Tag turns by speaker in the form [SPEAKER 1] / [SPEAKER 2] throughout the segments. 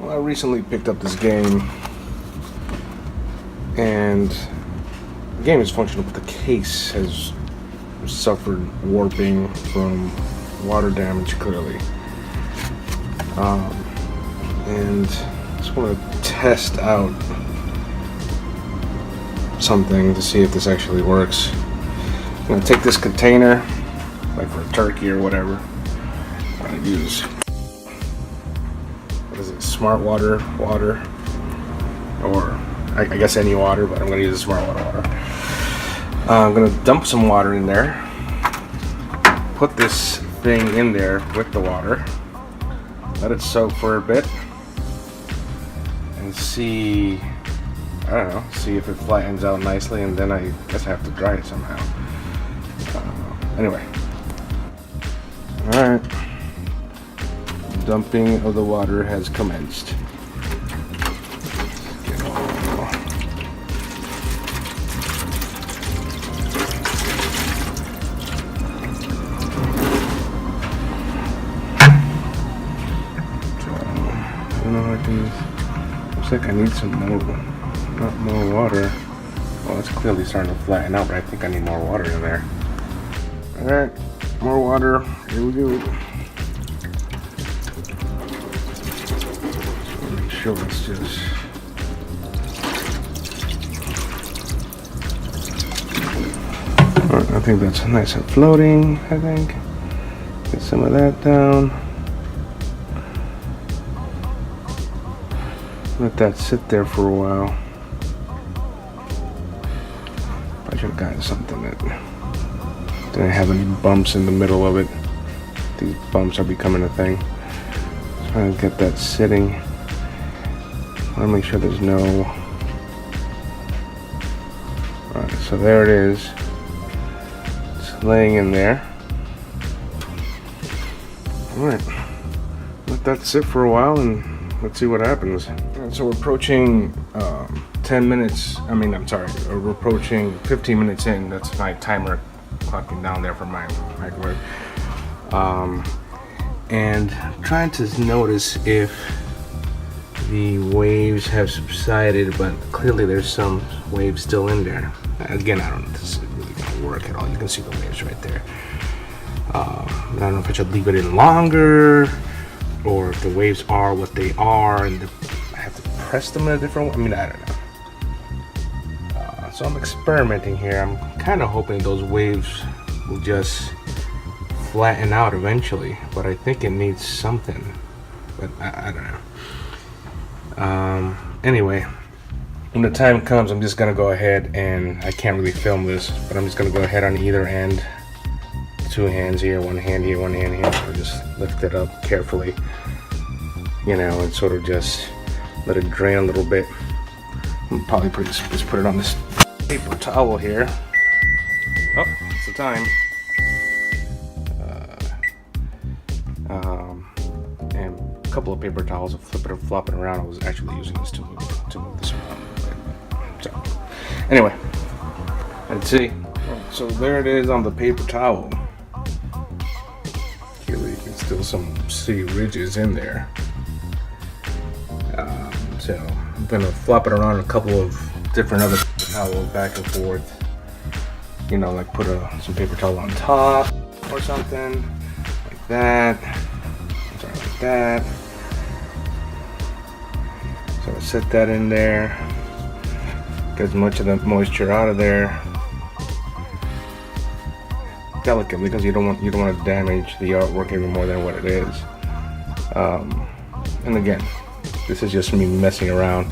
[SPEAKER 1] Well, I recently picked up this game, and the game is functional, but the case has suffered warping from water damage, clearly. And I just want to test out something to see if this actually works. I'm going to take this container, like for a turkey or whatever. I'm going to use, what is it, smart water, or I guess any water, but I'm going to use a smart water. I'm going to dump some water in there, put this thing in there with the water, let it soak for a bit, and see, I don't know, see if it flattens out nicely, and then I guess I have to dry it somehow. Anyway. Alright. Dumping of the water has commenced. Looks like I need some more, not more water. Well, it's clearly starting to flatten out, but I think I need more water in there. Alright, more water. Here we go. Make sure it's just. Alright, I think that's nice and floating, I think. Get some of that down. Let that sit there for a while. I should have gotten something that didn't have any bumps in the middle of it. These bumps are becoming a thing. Trying to get that sitting. I want to make sure there's no. Alright, so there it is. It's laying in there. Alright. Let that sit for a while and let's see what happens. So we're approaching 10 minutes. We're approaching 15 minutes in. That's my timer clocking down there for my microwave. And trying to notice if the waves have subsided, but clearly there's some waves still in there. Again, I don't know if this is really going to work at all. You can see the waves right there. I don't know if I should leave it in longer, or if the waves are what they are and I have to press them in a different way. I mean, I don't know. So I'm experimenting here. I'm kind of hoping those waves will just flatten out eventually, but I think it needs something, but I don't know. Anyway, when the time comes, I'm just gonna go ahead, and I can't really film this, but I'm just gonna go ahead on either end. 2 hands here, 1 hand here, 1 hand here, or just lift it up carefully, and sort of just let it drain a little bit. I'll probably just put it on this paper towel here. Oh, it's the time. And a couple of paper towels, flop it around. I was actually using this to move this around a little bit. So, anyway, let's see. So there it is on the paper towel. Still see ridges in there. So I'm gonna flop it around a couple of different other towels back and forth. Like put some paper towel on top or something like that. Something like that. So I set that in there. Get as much of the moisture out of there. Delicately, because you don't want to damage the artwork even more than what it is. And again, this is just me messing around.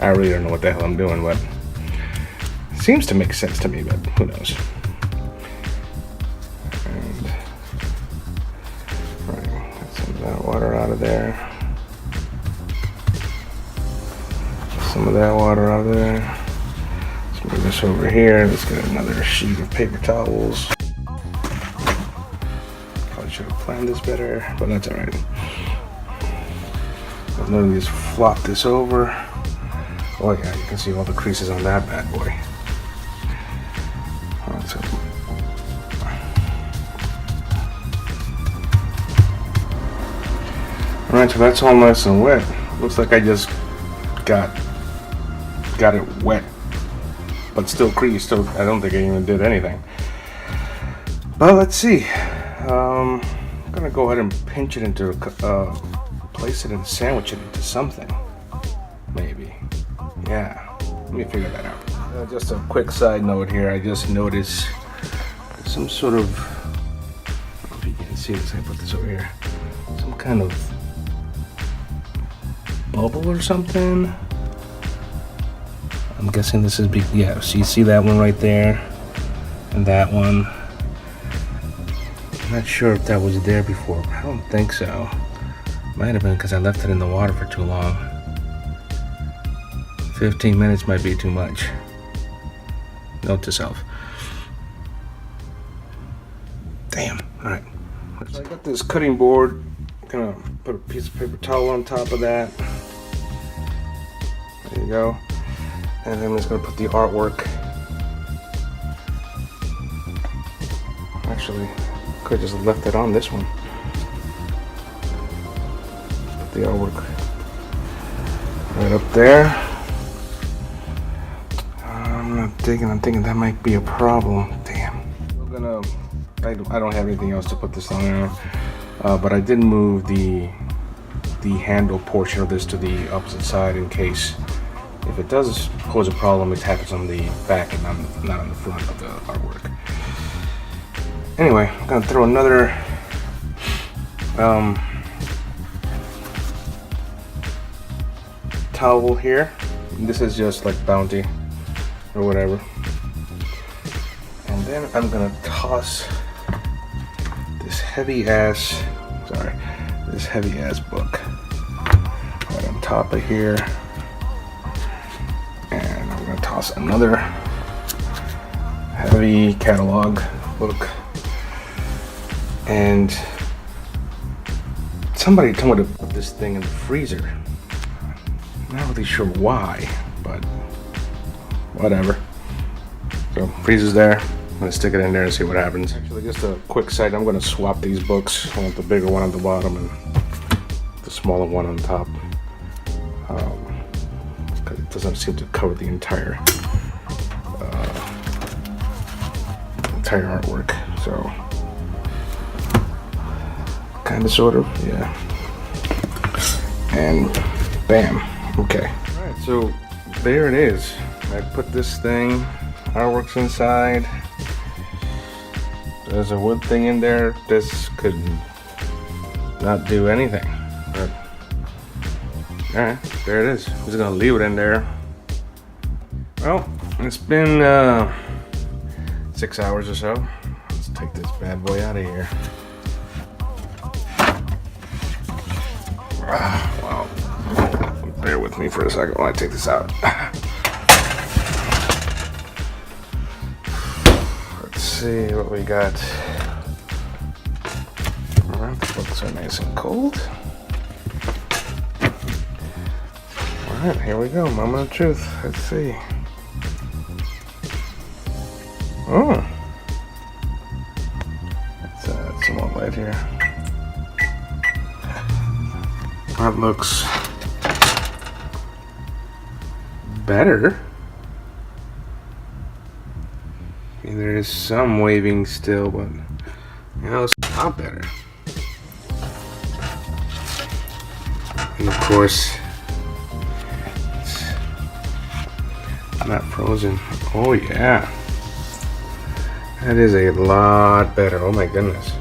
[SPEAKER 1] I really don't know what the hell I'm doing, but it seems to make sense to me, but who knows. And right, get some of that water out of there. Some of that water out of there. Move this over here. Let's get another sheet of paper towels. Probably should have planned this better, but that's alright. I'll literally just flop this over. Oh yeah, you can see all the creases on that bad boy. Alright, so Alright, so that's all nice and wet. Looks like I just got it wet, but still creased. So I don't think I even did anything. But let's see. I'm gonna go ahead and pinch it into place it and sandwich it into something. Maybe. Yeah. Let me figure that out. Just a quick side note here. I just noticed some sort of, I don't know if you can see this. I put this over here. Some kind of bubble or something. I'm guessing this is big. Yeah, so you see that one right there, and that one. I'm not sure if that was there before, but I don't think so. Might have been because I left it in the water for too long. 15 minutes might be too much. Note to self. Damn. All right. So I got this cutting board. Gonna put a piece of paper towel on top of that. There you go. And then I'm just gonna put the artwork. Actually, could have just left it on this one. Put the artwork right up there. I'm thinking that might be a problem. Damn. I don't have anything else to put this on there. But I did move the handle portion of this to the opposite side in case if it does pose a problem, it happens on the back and not on the front of the artwork. Anyway, I'm gonna throw another towel here. This is just like Bounty or whatever. And then I'm gonna toss this heavy ass book right on top of here. And I'm gonna toss another heavy catalog book. And somebody told me to put this thing in the freezer. Not really sure why, but whatever. So freezer's there. I'm gonna stick it in there and see what happens. Actually, just a quick side, I'm gonna swap these books. I want the bigger one on the bottom and the smaller one on top. Because it doesn't seem to cover the entire artwork. So, kind of, sort of, yeah. And bam. Okay. All right. So there it is. I put this thing. Artwork's inside. There's a wood thing in there. This could not do anything. But alright, there it is. I'm just gonna leave it in there. Well, it's been 6 hours or so. Let's take this bad boy out of here. Wow. Bear with me for a second while I take this out. See what we got. Alright, the books are nice and cold. Alright, here we go. Moment of truth. Let's see. Oh. Let's add some more light here. That looks better. I mean, there is some waving still, but you know, it's a lot better. And of course, it's not frozen. Oh yeah, that is a lot better. Oh my goodness.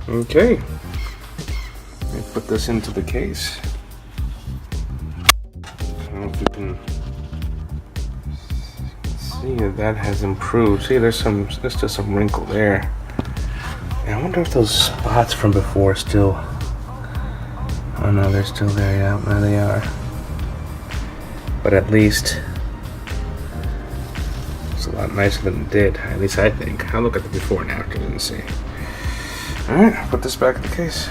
[SPEAKER 1] Okay, let me put this into the case. I don't know if you can see that has improved. See, there's just some wrinkle there. And I wonder if those spots from before still. Oh no, they're still there. Yeah, there they are. But at least it's a lot nicer than it did. At least I think. I'll look at the before and after and see. All right, I'll put this back in the case.